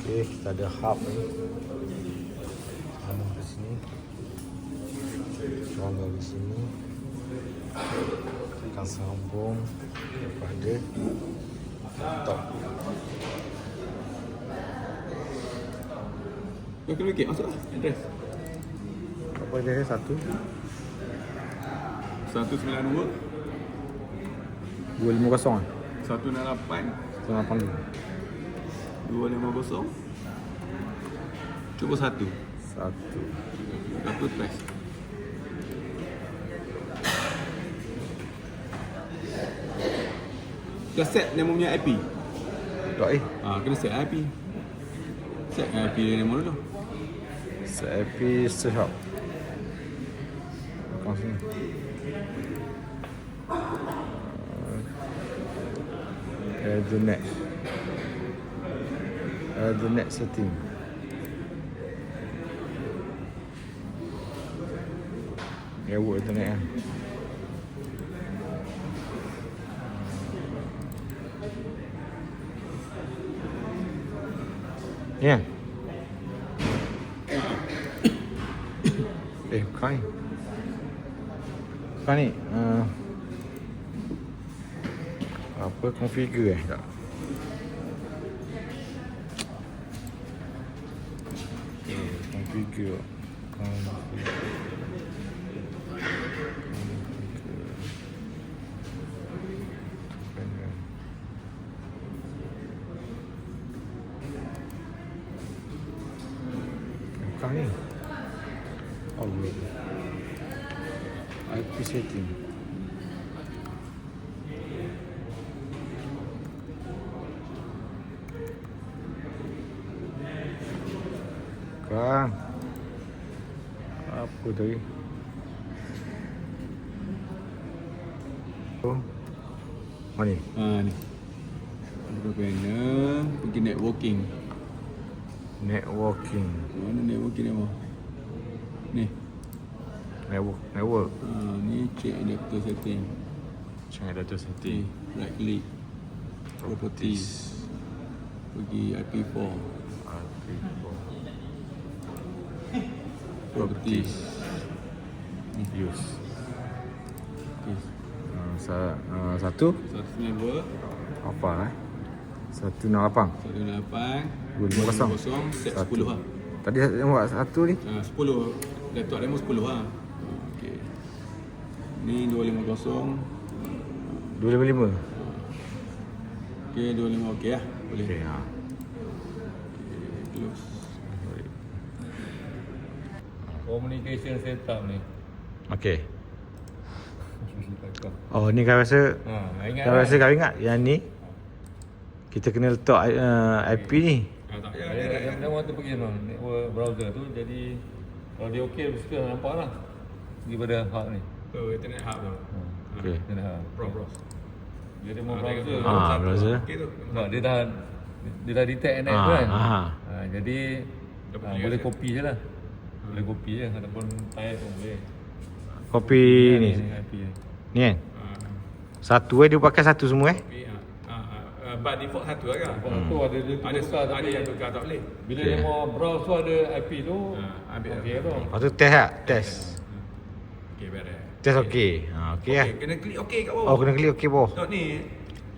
Okey, kita ada hub ni. Sambung ke sini. Sambung ke sini. Akan sambung kepada laptop. Kau kena fikir, masuk lah address. Apa dia? 192 192 250 168 182 250. Cuba satu press. Dah set nama punya IP. Tak Kena set IP. Set IP nama dulu. IP shop. Bukan sini. Ethernet setting. Network Ethernet kan. Ni kan? Bukan ni. Bukan ni. Apa configure tak? Configure. Bukan ni. Allah. IP setting. Bukan. Apa tadi? Oh. Mana ni? Ni. Buka panel, pergi networking. Networking. Mana networking ni apa? Ni. Network. Ni check adapter setting. Change data Ni, setting. right click. Properties. Pergi IP4. Properties. Use. Okay. Satu 192 apa 168 168 250 set 10 lah. Tadi buat satu ni 10. Laptop demo 10 lah. Okey. Ni 250. 255. Okey, 25 okey lah. Boleh. Okey, Close. Communication setup ni. Okey. Oh ni kau rasa Ingat kau rasa kau ingat yang ni kita kena letak IP ni. Tak payah. Dia waktu pergi network browser tu, jadi kalau dia okey mesti nampak lah daripada hub ni. Tu internet hub tu. Okey. Dia dah Browse. dia mau browser. Browser. Okey tu. Tak, dia dah detect NS tu kan. Jadi boleh copy je lah. Boleh copy je ataupun type pun boleh. Copy ni. IP ni. Ni kan. Satu dia pakai satu semua By default satu lah kan? Default tu ada dia tukar Ada tapi yang tukar tak boleh. bila dia mau browse tu ada IP tu, Ambil okey tu. Lepas tu test tak? Test. Okey, beres. Test okey. Okey lah. Kena klik okey kat bawah. Oh kena klik okey bawah. Tengok ni.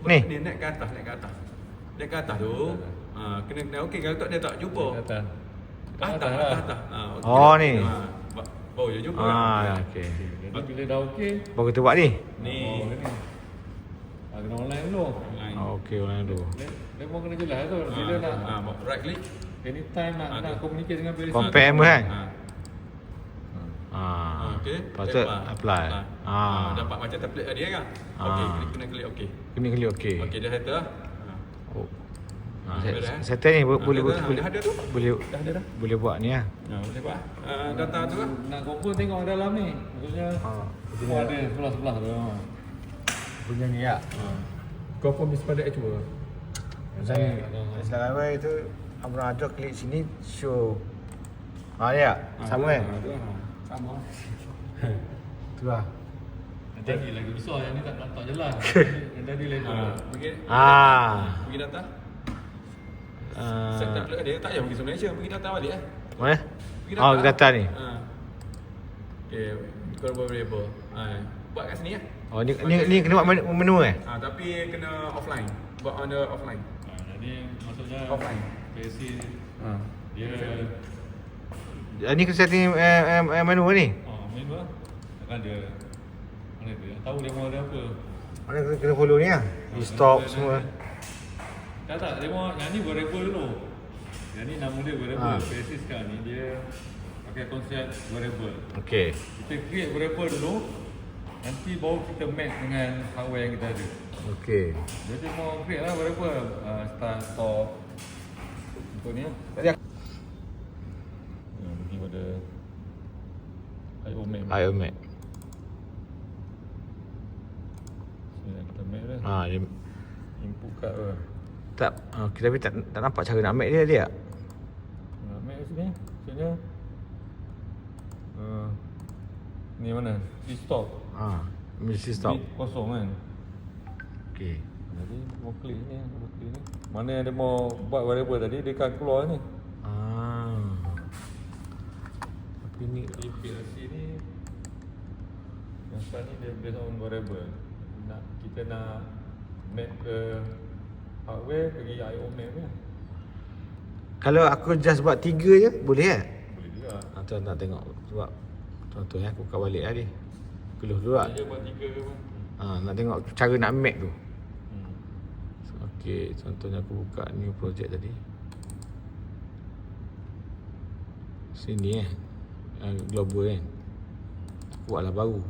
Ni? Ni naik ke atas, naik ke atas. Naik ke atas tu. Kena okey, kalau tak dia tak jumpa. Atas. Atas. Okey. Oh, ni. Baru je jumpa. Okey. Jadi bila dah okey, Baru kita buat ni. Ni. ni. Kena online dulu. Okey orang dulu. Dia mau kena jelas tu. Bila nak Right click. anytime nak communicate dengan person. Compare mu kan? Okey. Lepas tu apply. Dapat macam template tadi kan? Okey, kena klik okey. Kena klik okey. Okey, dah settle lah. Oh. Beres, Settle ni boleh dah ada tu. boleh Dah ada dah. boleh buat ni lah. Boleh buat. Data tu kan? Nak confirm tengok dalam ni. Maksudnya ada sebelah-sebelah tu. Punya ni ya. Confirm pada actual. Saya selama itu Abang ada klik sini show. Ya, sama kan? Sama. Tu lah. Jadi lagi besar yang ni tak nampak jelas. Yang tadi level. Pergi. Ah. Pergi data. Set tablet dia tak payah pergi Malaysia, pergi data balik Mana? Pergi Oh, data ni. Okay, kau variable. Buat kat sini Oh, ni kena buat menu tapi kena offline. Buat on the offline. Jadi maksudnya Offline. PSC dia Ni kena setting menu ni. main lah. Takkan dia mana dia tahu dia mau ada apa. Mana kena follow ni lah. Di stop semua. Tak, dia mau yang ni variable dulu. Yang ni nama dia variable. PSC sekarang ni dia pakai konsep variable. Okey. Kita create variable dulu. Nanti baru kita match dengan hardware yang kita ada. Okey. Jadi mau create lah variable. Start, stop. Untuk ni lah. Tadi Pergi pada IO map. IO map. Sini kita map dah. Dia Input card lah. tak kita tapi tak nampak cara nak map dia. Map kat sini. Sini. Ni mana? Di stop. Mesti stop. Bit kosong kan. Okey. Jadi mau klik ni, mana yang dia mau buat variable tadi dia akan keluar ni. Tapi ni Jadi PLC ni yang sekarang ni dia based on variable. Kita nak map ke hardware pergi IO map ni. kalau aku just buat 3 je boleh Boleh juga. Tuan nak tengok sebab contoh aku buka balik tadi. Keluh dulu tak? Dia buat 3 ke apa? Nak tengok cara nak map tu. Okey, contohnya aku buka new project tadi. Sini global kan. Aku buatlah baru.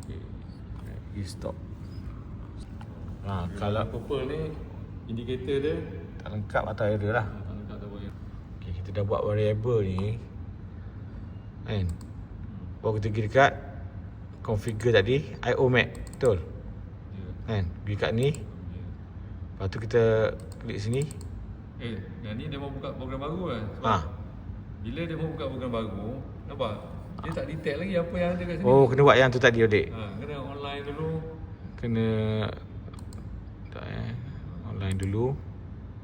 Okey, stop. Kalau purple ni indikator dia tak lengkap atau error lah. tak lengkap tak boleh. Okey, kita dah buat variable ni. Kan? Baru kita pergi dekat configure tadi, IO map. Betul? Kan? Pergi kat ni. Lepas tu kita klik sini. Yang ni dia mau buka program baru kan. Bila dia mau buka program baru, nampak? Dia tak detect lagi apa yang ada kat sini. Oh, kena buat yang tu tadi, Odik. Kena online dulu. Kena online dulu.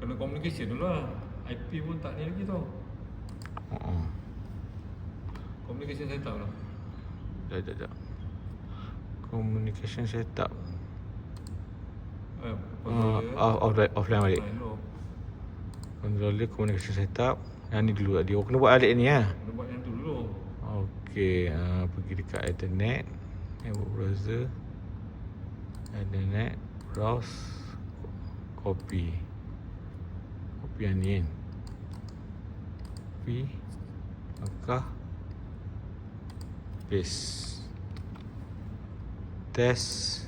Kena communication dulu lah. IP pun tak ni lagi tau. Communication setup lah. Sekejap. Communication setup. Offline balik. Controller communication setup. Yang ni dulu tadi. Kena buat balik ni lah. Kena buat yang tu dulu. Okey, pergi dekat internet. Web browser. Internet. Browse. Copy yang ni kan. Copy. Langkah. Paste. Test.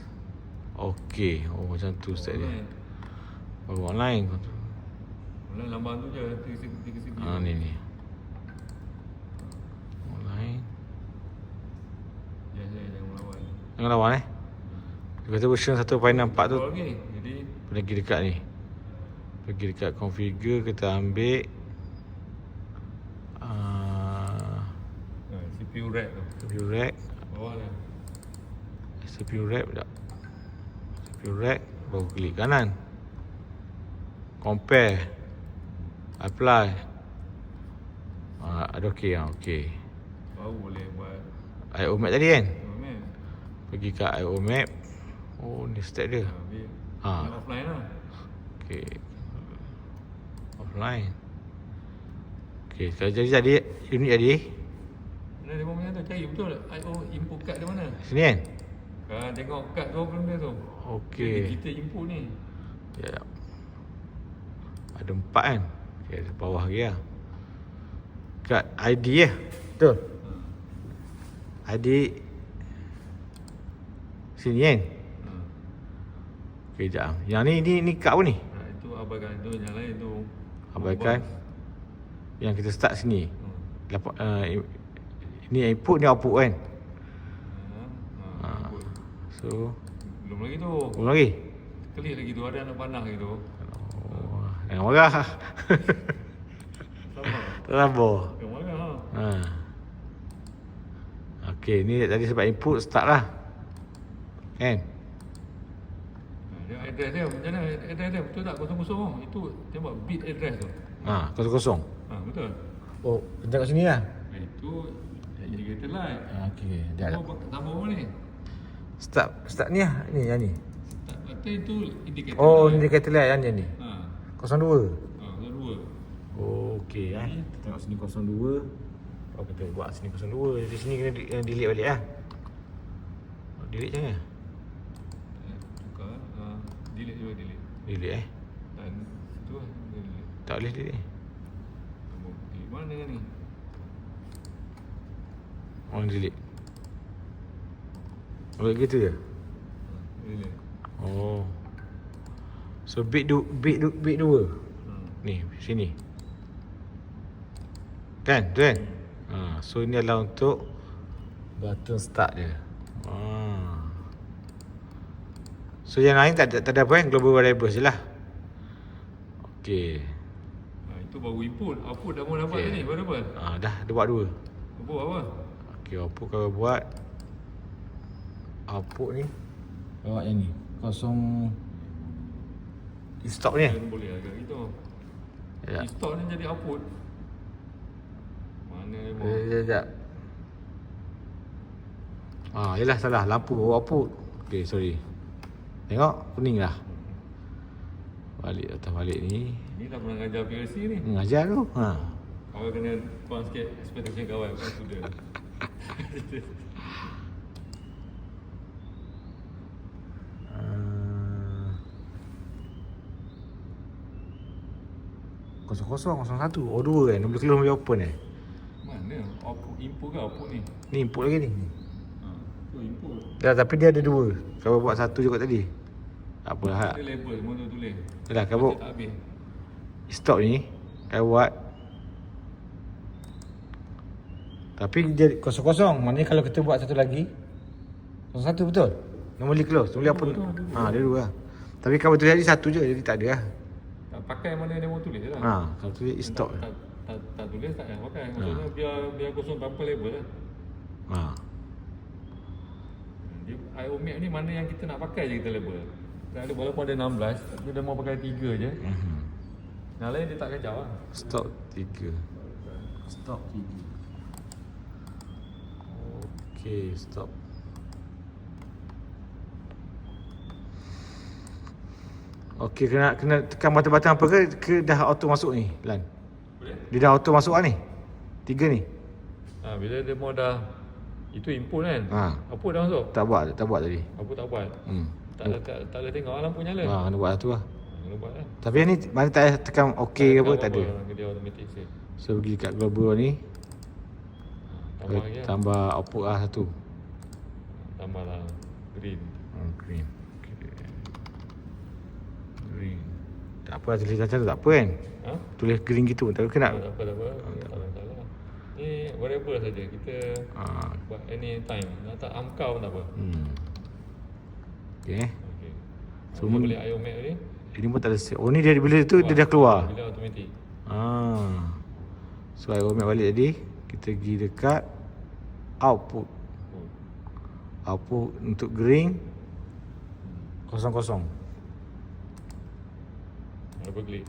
Okey. Macam tu step dia. Baru online. Online lambang tu je. Tiga segi. Ni. Online. Jangan melawan. Jangan lawan Dia kata version 1.64 tu. Lagi. Jadi Pergi dekat ni. Pergi dekat configure. Kita ambil CPU rack tu. CPU rack. Bawah dia. CPU rack tak. CPU rack. Baru klik kanan. Compare. Apply. Ada okey. Okey. Baru boleh buat IO map tadi kan. map. Pergi kat IO map. Oh, ni step dia. Offline lah. Okey. Offline. Okey, kalau jadi tadi unit tadi Mana dia punya tu cari betul IO input card dia mana? sini kan. Tengok card tu benda tu. Okey. Digital input ni. Ya. Ada 4 kan. Okey, ada bawah lagi lah. Kat ID betul. ID sini kan. Okey, jap. Yang ni kad apa ni? Itu abaikan tu, yang lain tu Abaikan. Yang kita start sini. Ni input, ni output kan. So belum lagi tu. belum lagi. Klik lagi tu, ada anak panah lagi tu. Jangan marah. Sama. Tak sabar. Yang mana? Okey, ni tadi sebab input start lah. Kan? Dia address dia macam mana? Address dia betul tak? 00 itu tembak bit address tu. kosong. Betul. Oh, kita kat sini lah. Itu indicator light. Okey, dah lah. Tambah apa ni? Start ni lah. Ni yang ni. Tak kata itu indicator Oh, light. indikator light yang ni. Ha. 02. Kedua. Oh, okey Kita tengok sini 02. Oh, kita buat sini 02. Di sini kena delete balik lah. Delete je kan? Tukar. Delete juga delete. Delete Dan situ lah. Delete. Tak boleh delete. Delete mana yang ni? Oh, delete. Oh, gitu je? Delete. Oh. So bit 2. Ni, sini. Kan? Tu kan? So ini adalah untuk button start dia. So yang lain tak ada apa kan? Global variables je lah. Okey. Itu baru input. Output dah mau dapat Okey. ni. Baru apa? Dah buat 2. Output apa? Okey, output kalau buat output ni bawa yang ni. Kosong stop ni. Boleh agak gitu. Ya. Install ni jadi output. Mana dia mau? Sekejap. Yelah salah. Lampu output. Okey, sorry. Tengok, kuning lah. Balik atas balik ni. Ni dah pernah ajar PLC ni. Mengajar tu. Awak kena kurang sikit expectation kawan bukan student. Kosong 01. Oh 2 kan. Dia boleh keluar boleh open Mana? Output input ke output ni? Ni input lagi ni. Tu input. Tapi dia ada 2. Kau buat 1 juga tadi. Tak apalah. Ada label semua tu tulis. Yalah kau Tak habis. stop ni. Kau buat. Tapi dia kosong. Maknanya kalau kita buat satu lagi 01 betul? Normally close. Normally open. Dia 2 lah. Tapi kalau betul tadi 1 je. Jadi tak ada lah. Tak pakai mana dia mau tulis je lah. Kalau tulis stop. Tak tulis tak payah pakai. Maksudnya biar kosong tanpa label lah. Dia IO map ni mana yang kita nak pakai je kita label. Dan ada walaupun ada 16, tapi dia mau pakai 3 je. Yang lain dia tak kacau lah. Stop 3. Stop 3. Okey, stop. Okey, kena tekan button-button apa ke dah auto masuk ni, Lan? Boleh? Dia dah auto masuk lah ni. 3 ni. Bila dia mau dah itu input kan. Output dah masuk. Tak buat tadi. Output tak buat. Tak boleh tengok lampu nyala. Kena buat satu lah. Kena buat lah. Tapi yang ni mana tak payah tekan okey ke apa, tak ada. Dia automatic save. So pergi kat global ni, Tambah lagi lah. tambah output lah 1. Tambah lah green. Green. Green. Tak apa, tulis macam tu tak apa kan? Tulis green gitu. Tapi kena Tak apa. Tak masalah. Ni variable saja. Kita buat anytime. Nak tak amkau pun tak apa. Okey. Okay. So, So boleh IO map ni. Ini pun tak ada save. Oh ni dia bila tu dia dah keluar. Bila automatic. So I omit balik tadi. Kita pergi dekat output. Output untuk green 00. Double click.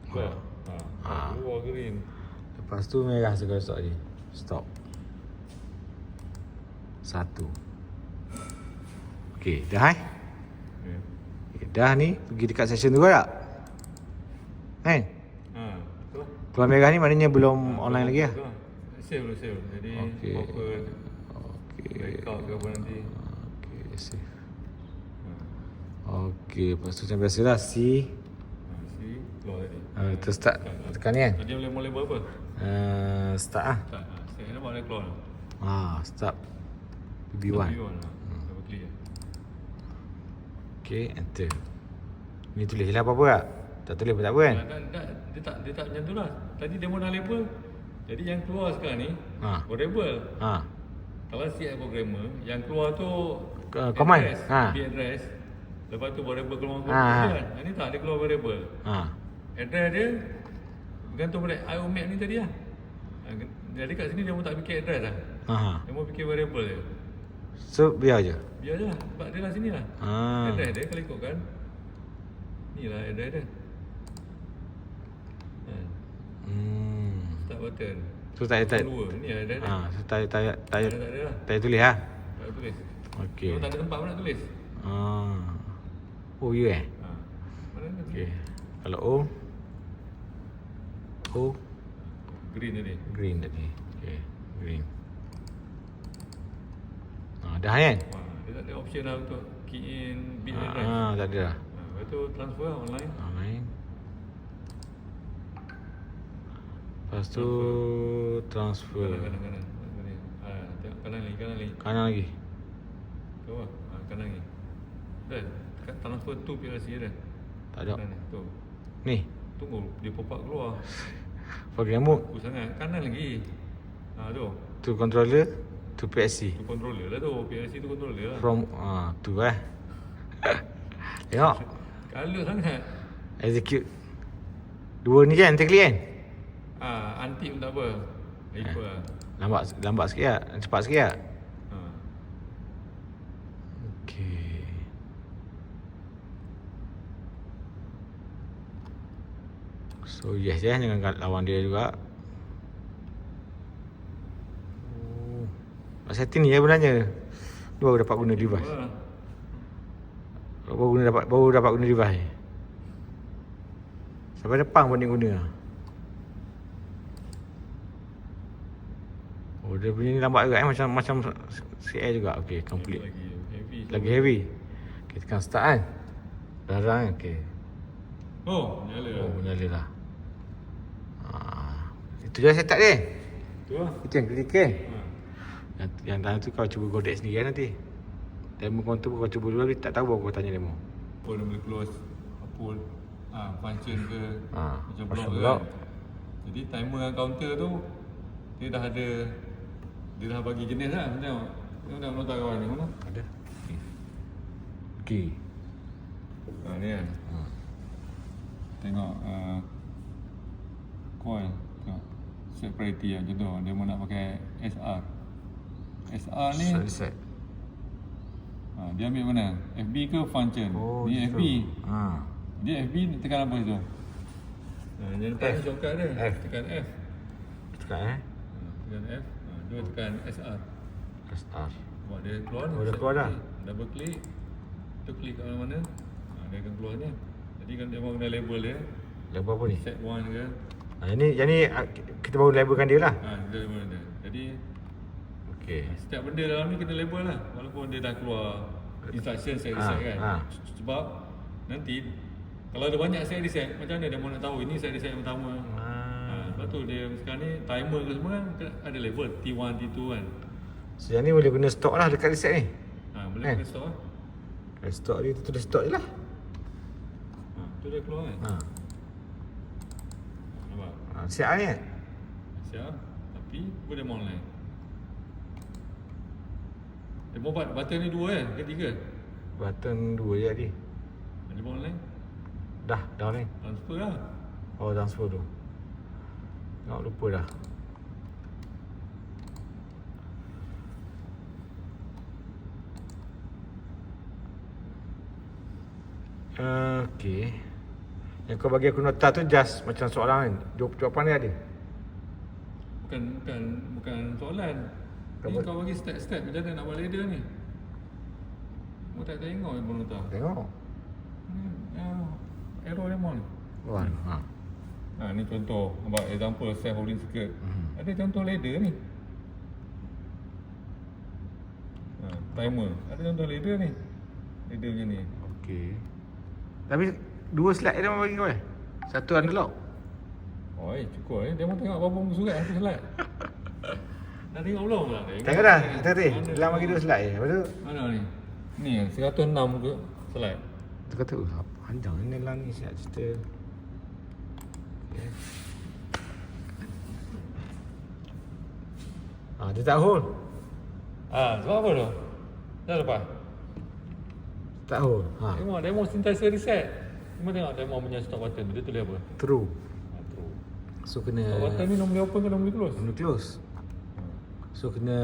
Keluar green. Lepas tu merah sekali stop tadi. Stop. 1. Okey, dah Okay, dah ni pergi dekat session tu tak? Kan? Betul. Keluar merah ni maknanya belum online lagi lah. Save. Jadi Okey. apa breakout ke apa nanti. Okey, save. Okey, lepas tu macam biasalah C. Keluar tadi. Kita start tekan ni kan? Tadi boleh label apa? Start lah. Tak. Saya nampak dia keluar. Start B1. Double click je. Okey, enter. Ni tulis lah apa-apa tak? Tak tulis pun tak apa kan? Dia tak macam tu lah. Tadi dia mau dah label. Jadi yang keluar sekarang ni variable. Kalau CI programmer yang keluar tu command. address. Lepas tu variable keluar kan. Ini tak dia keluar variable. Address dia bergantung pada IO map ni tadi lah. Jadi kat sini dia mau tak fikir address lah. Dia mau fikir variable je. So biar je. Biar je lah. Sebab dia lah sini lah. Address dia kalau ikutkan Ni lah address dia. Start button. So tak Dua. Ni lah address dia. so tak Tak ada lah. tulis lah. Tak ada tulis. Okey. Memang tak ada tempat pun nak tulis. Oh ya Mana ni? Okey. Kalau O Green tadi. green tadi. Okey, green. Dah kan? Dia tak ada option lah untuk key in bit address. Tak ada dah. Lepas tu transfer online. Online. Lepas tu transfer. Kanan. Tengok kanan lagi. Kanan lagi. Tu lah. Kanan lagi. Dah. Transfer to PLC dah. Tak ada. Kanan ni. Tu. Ni. Tunggu dia pop up keluar. Program mode Aku sangat. Kanan lagi. Tu. to controller to PLC. Tu controller lah tu. PLC tu controller lah. From tu Tengok. Kalau sangat. Execute. Dua ni kan terklik kan? Anti pun tak apa. Ikut lah. Lambat sikit lah. Cepat sikit lah. Okey. So yes jangan lawan dia juga. Nak setting ni sebenarnya. Baru dapat guna device. Baru dapat guna device. Sampai depan pun dia guna. Oh dia punya ni lambat juga macam CL juga. Okey, complete. Lagi heavy. Kita tekan start kan. Larang kan. Okey. Nyala lah. Nyala lah. Itu je setup dia. Tu lah. Itu yang klik kan. Yang dalam tu kau cuba godek sendiri kan nanti. Demo counter pun kau cuba dulu, tak tahu baru kau tanya demo. Apa dia boleh close apa function ke macam block ke block. kan. Jadi timer dengan counter tu dia dah bagi jenis lah. Tengok nota kawan ni mana? Ada. Okey. Ni kan. Tengok coil. Tengok set priority lah. Contoh dia mau nak pakai SR ni Set. dia ambil mana? FB ke function? Ni FB. Dia FB tekan apa tu? Yang depan ni shortcut dia. F. Tekan F. Tekan Tekan F. Dia tekan SR. Start. Buat dia keluar ni. Dah keluar dah. Double click. Tu klik kat mana-mana. Dia akan keluar ni. Jadi kan dia mahu kena label dia. Label apa ni? Set 1 ke. Yang ni kita baru labelkan dia lah. Dia label dia. Jadi Okey. setiap benda dalam ni kena label lah. Walaupun dia dah keluar instruction set reset kan. Sebab nanti kalau ada banyak set reset, macam mana dia mahu nak tahu ini set reset yang pertama. Lepas tu dia sekarang ni timer ke semua kan ada label T1, T2 kan. So yang ni boleh guna stok lah dekat reset ni. Boleh Kan? kena stop lah. Stok dia tulis stok je lah. Tu dia keluar kan. Nampak? Siap ni kan? Siap. Tapi boleh mau online. Dia mau buat button ni 2 kan? Ke 3? Button 2 je tadi. Dia mau online. Dah ni. Transfer lah. Transfer tu. Tengok lupa dah. Okey. Yang kau bagi aku nota tu just macam soalan kan. Jawapan dia ada. Bukan soalan. Ni kau bagi step-step macam mana nak buat ladder ni. Kau tak tengok yang belum tahu. Tengok. Arrow dia mau ni. Ni contoh. Nampak example self holding circuit. Ada contoh ladder ni. Timer. Ada contoh ladder ni. Ladder macam ni. Okey. Tapi 2 slide dia bagi kau Satu unlock. Cukup Dia mau tengok berapa muka surat satu slide. Dah tengok belum lah? Tengok dah. Tadi dalam bagi 2 slide je. Lepas tu mana ni? Ni 106 muka slide. tu kata panjang ni lah ni siap cerita. Okay. Dia tak hold. Sebab apa tu? Dah lepas. Tak hold. Demo synthesizer reset. Cuma tengok demo punya stop button dia tulis apa? True. True. So kena Stop button ni nombor open ke nombor close? kena close. So kena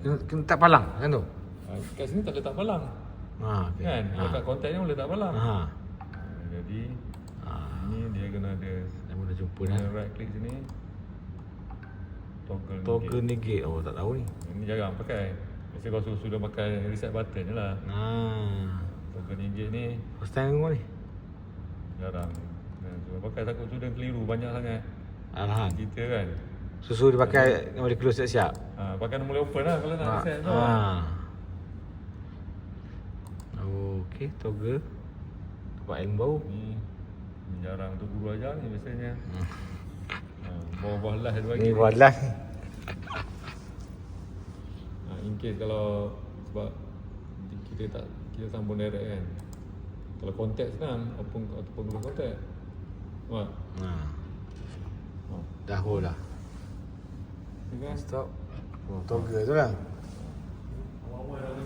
kena tak palang kan tu. Kat sini tak letak palang. okey. Kan? Kalau kat kontak ni boleh tak malam. Ha. Jadi Ah, ni dia kena ada dah mula jumpa kena dah. right click sini. Toggle Toggle negate. negate. Oh, tak tahu ni. Ini jarang pakai. Biasa kau sudah pakai reset button je lah. Toggle negate ni First time kau ni? jarang. Sudah pakai takut sudah keliru banyak sangat. Alhan. Kita kan. Susu dipakai boleh close siap-siap. Pakai nombor open lah kalau nak reset tu. Okey, toggle. Tempat ilmu baru. Ni jarang tu guru ajar ni biasanya. Bawah-bawah last dia bagi. Ni walah. In case kalau sebab kita sambung direct kan. Kalau kontak senang ataupun guru kontak. Nampak? Dah hold dah. Ni kan? Stop. Oh, toggle tu lah. Awal-awal